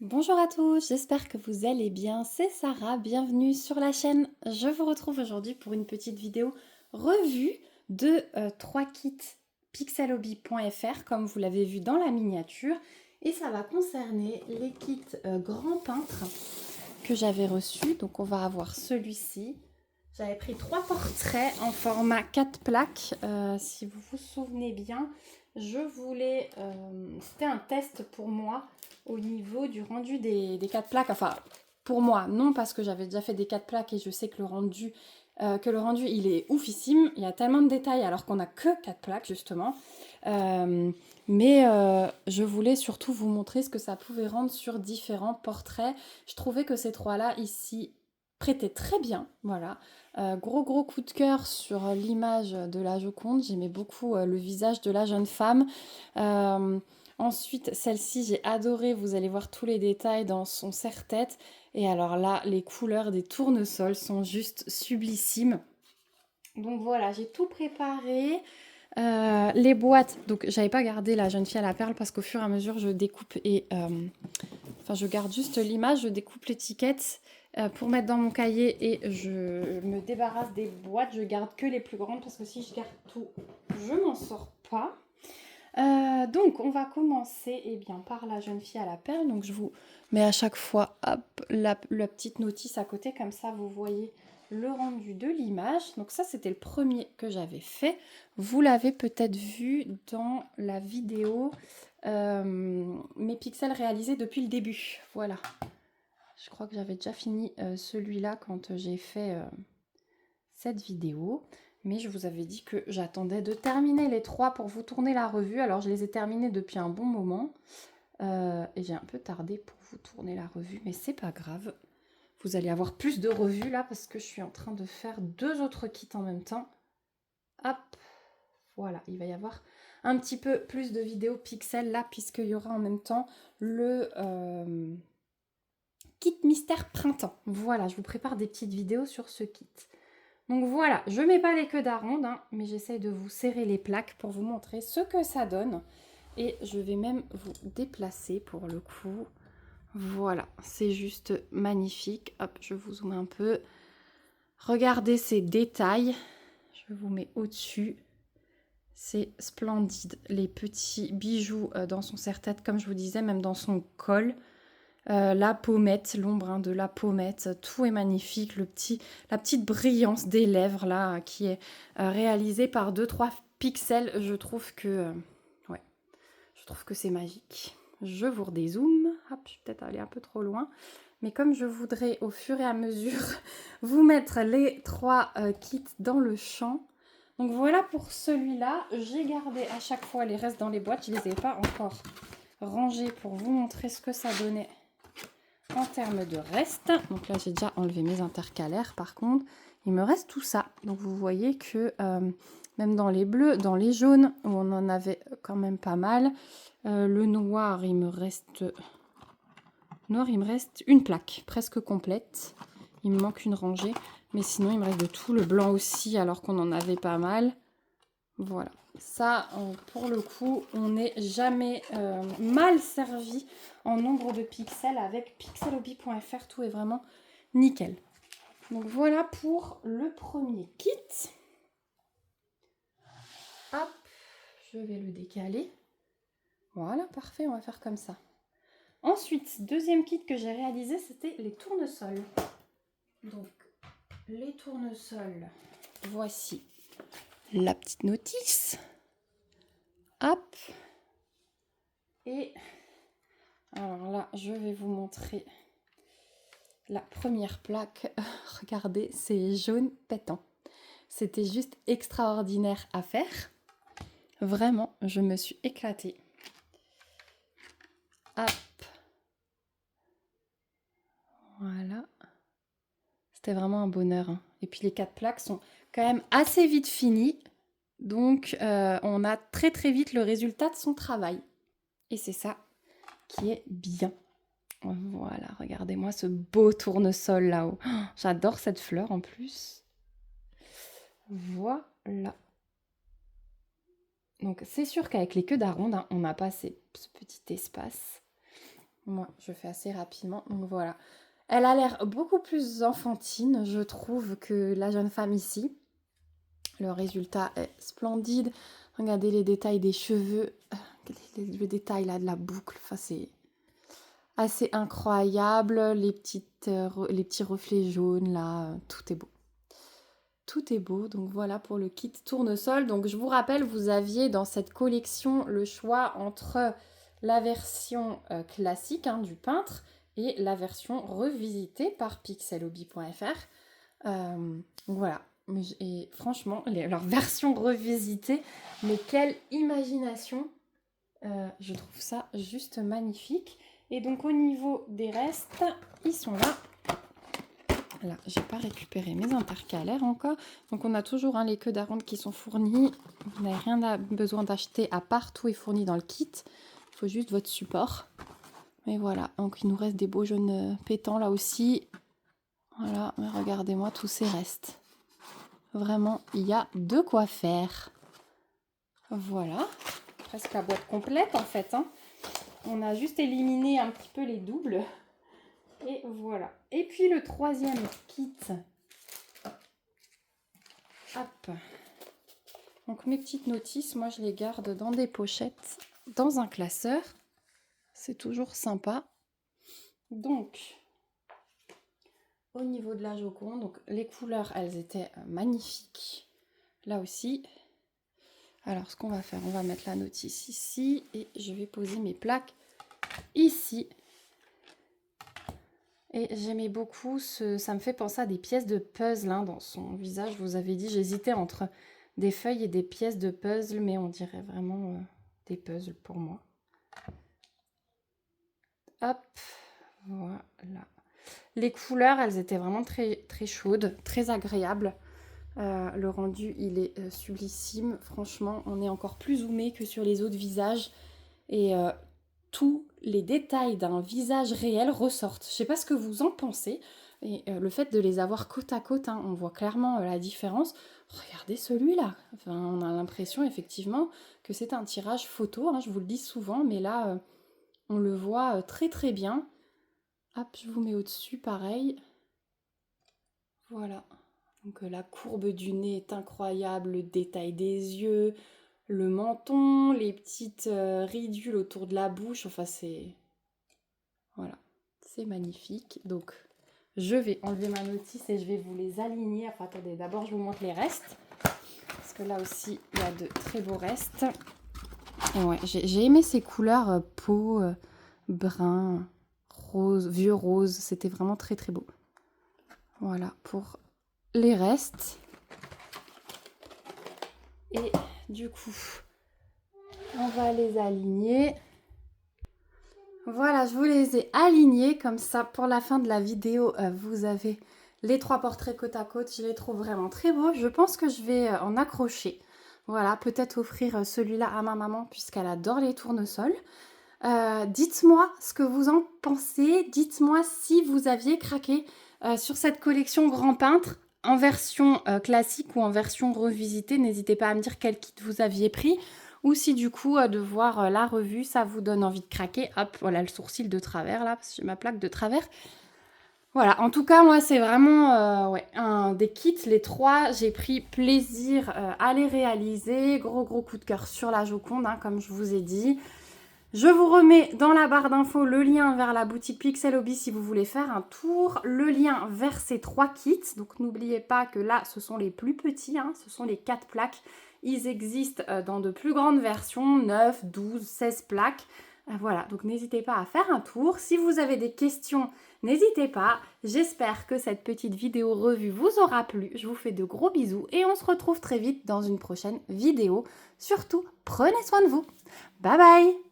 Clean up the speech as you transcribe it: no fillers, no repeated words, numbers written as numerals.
Bonjour à tous, j'espère que vous allez bien. C'est Sarah, bienvenue sur la chaîne. Je vous retrouve aujourd'hui pour une petite vidéo revue de 3 kits pixelhobby.fr comme vous l'avez vu dans la miniature. Et ça va concerner les kits Grand Peintre que j'avais reçus. Donc on va avoir celui-ci. J'avais pris 3 portraits en format 4 plaques. Si vous vous souvenez bien, je voulais... c'était un test pour moi au niveau du rendu des 4 plaques. Enfin, pour moi, non, parce que j'avais déjà fait des 4 plaques et je sais que le rendu, il est oufissime. Il y a tellement de détails alors qu'on n'a que 4 plaques, justement. Mais je voulais surtout vous montrer ce que ça pouvait rendre sur différents portraits. Je trouvais que ces trois-là, ici, prêtaient très bien. Voilà. Gros coup de cœur sur l'image de la Joconde. J'aimais beaucoup le visage de la jeune femme. Ensuite, celle-ci, j'ai adoré. Vous allez voir tous les détails dans son serre-tête. Et alors là, les couleurs des tournesols sont juste sublissimes. Donc voilà, j'ai tout préparé. Les boîtes, donc j'avais pas gardé la jeune fille à la perle parce qu'au fur et à mesure je découpe enfin je garde juste l'image, je découpe l'étiquette pour mettre dans mon cahier et je me débarrasse des boîtes, je garde que les plus grandes parce que si je garde tout, je m'en sors pas. Donc on va commencer par la jeune fille à la perle, donc je vous mets à chaque fois hop, la petite notice à côté, comme ça vous voyez le rendu de l'image. Donc ça c'était le premier que j'avais fait, vous l'avez peut-être vu dans la vidéo mes pixels réalisés depuis le début, voilà. Je crois que j'avais déjà fini celui-là quand j'ai fait cette vidéo. Mais je vous avais dit que j'attendais de terminer les 3 pour vous tourner la revue. Alors je les ai terminés depuis un bon moment. Et j'ai un peu tardé pour vous tourner la revue, mais c'est pas grave. Vous allez avoir plus de revues là parce que je suis en train de faire 2 autres kits en même temps. Hop, voilà, il va y avoir un petit peu plus de vidéos pixels là puisqu'il y aura en même temps le kit mystère printemps. Voilà, je vous prépare des petites vidéos sur ce kit. Donc voilà, je mets pas les queues d'aronde, hein, mais j'essaie de vous serrer les plaques pour vous montrer ce que ça donne. Et je vais même vous déplacer pour le coup. Voilà, c'est juste magnifique. Hop, je vous zoome un peu. Regardez ces détails. Je vous mets au-dessus. C'est splendide. Les petits bijoux dans son serre-tête, comme je vous disais, même dans son col. La pommette, l'ombre de la pommette, tout est magnifique. La petite brillance des lèvres là qui est réalisée par 2-3 pixels. Ouais, je trouve que c'est magique. Je vous redézoome. Hop, je suis peut-être allée un peu trop loin. Mais comme je voudrais au fur et à mesure vous mettre les 3 kits dans le champ. Donc voilà pour celui-là. J'ai gardé à chaque fois les restes dans les boîtes. Je ne les ai pas encore rangés pour vous montrer ce que ça donnait en termes de reste. Donc là, j'ai déjà enlevé mes intercalaires. Par contre, il me reste tout ça. Donc vous voyez que même dans les bleus, dans les jaunes, où on en avait quand même pas mal, le noir, il me reste une plaque presque complète. Il me manque une rangée. Mais sinon, il me reste de tout. Le blanc aussi, alors qu'on en avait pas mal. Voilà. Ça, pour le coup, on n'est jamais mal servi en nombre de pixels avec pixelhobby.fr. Tout est vraiment nickel. Donc voilà pour le premier kit. Hop, je vais le décaler. Voilà, parfait, on va faire comme ça. Ensuite, deuxième kit que j'ai réalisé, c'était les tournesols. Donc, les tournesols, voici la petite notice. Hop. Et alors là, je vais vous montrer la première plaque. Regardez, c'est jaune pétant. C'était juste extraordinaire à faire. Vraiment, je me suis éclatée. Hop. Voilà. C'était vraiment un bonheur, hein. Et puis les 4 plaques sont quand même assez vite finies. Donc on a très vite le résultat de son travail. Et c'est ça qui est bien. Voilà, regardez-moi ce beau tournesol là-haut. Oh, j'adore cette fleur en plus. Voilà. Donc c'est sûr qu'avec les queues d'aronde, hein, on n'a pas ce petit espace. Moi, je fais assez rapidement, donc voilà. Elle a l'air beaucoup plus enfantine, je trouve, que la jeune femme ici. Le résultat est splendide. Regardez les détails des cheveux, le détail là de la boucle, enfin c'est assez incroyable. Les petits reflets jaunes là, tout est beau. Tout est beau, donc voilà pour le kit tournesol. Donc je vous rappelle, vous aviez dans cette collection le choix entre la version classique du peintre et la version revisitée par pixelhobby.fr. Voilà, et franchement, leur version revisitée, mais quelle imagination! Je trouve ça juste magnifique. Et donc au niveau des restes, ils sont là. Là, j'ai pas récupéré mes intercalaires encore. Donc on a toujours les queues d'aronde qui sont fournies. Vous n'avez rien besoin d'acheter à part, tout est fourni dans le kit. Il faut juste votre support. Et voilà, donc il nous reste des beaux jaunes pétants là aussi. Voilà, mais regardez-moi tous ces restes. Vraiment, il y a de quoi faire. Voilà, presque la boîte complète en fait. On a juste éliminé un petit peu les doubles. Et voilà. Et puis le troisième kit. Hop. Donc mes petites notices, moi je les garde dans des pochettes, dans un classeur. C'est toujours sympa. Donc, au niveau de la Joconde, donc les couleurs, elles étaient magnifiques. Là aussi. Alors ce qu'on va faire, on va mettre la notice ici et je vais poser mes plaques ici. Et j'aimais beaucoup, ça me fait penser à des pièces de puzzle dans son visage. Je vous avais dit, j'hésitais entre des feuilles et des pièces de puzzle, mais on dirait vraiment des puzzles pour moi. Hop, voilà. Les couleurs, elles étaient vraiment très, très chaudes, très agréables. Le rendu, il est sublissime. Franchement, on est encore plus zoomé que sur les autres visages. Et tous les détails d'un visage réel ressortent. Je ne sais pas ce que vous en pensez. Et le fait de les avoir côte à côte, on voit clairement la différence. Regardez celui-là. Enfin, on a l'impression effectivement que c'est un tirage photo. Je vous le dis souvent, mais là, on le voit très très bien. Hop, je vous mets au-dessus, pareil. Voilà. Donc la courbe du nez est incroyable, le détail des yeux, le menton, les petites ridules autour de la bouche, enfin c'est... Voilà, c'est magnifique. Donc je vais enlever ma notice et je vais vous les aligner. Enfin attendez, d'abord je vous montre les restes. Parce que là aussi, il y a de très beaux restes. Et ouais, j'ai aimé ces couleurs peau, brun, rose, vieux rose. C'était vraiment très très beau. Voilà pour les restes. Et du coup, on va les aligner. Voilà, je vous les ai alignés comme ça. Pour la fin de la vidéo, vous avez les 3 portraits côte à côte. Je les trouve vraiment très beaux. Je pense que je vais en accrocher. Voilà, peut-être offrir celui-là à ma maman puisqu'elle adore les tournesols. Dites-moi ce que vous en pensez. Dites-moi si vous aviez craqué sur cette collection Grand Peintre en version classique ou en version revisitée. N'hésitez pas à me dire quel kit vous aviez pris. Ou si du coup, de voir la revue, ça vous donne envie de craquer. Hop, voilà le sourcil de travers là, parce que j'ai ma plaque de travers. Voilà, en tout cas, moi, c'est vraiment un des kits, les 3. J'ai pris plaisir à les réaliser. Gros coup de cœur sur la Joconde, comme je vous ai dit. Je vous remets dans la barre d'infos le lien vers la boutique Pixel Hobby si vous voulez faire un tour. Le lien vers ces 3 kits. Donc, n'oubliez pas que là, ce sont les plus petits. Ce sont les 4 plaques. Ils existent dans de plus grandes versions, 9, 12, 16 plaques. Voilà, donc n'hésitez pas à faire un tour. Si vous avez des questions, n'hésitez pas. J'espère que cette petite vidéo revue vous aura plu. Je vous fais de gros bisous et on se retrouve très vite dans une prochaine vidéo. Surtout, prenez soin de vous. Bye bye!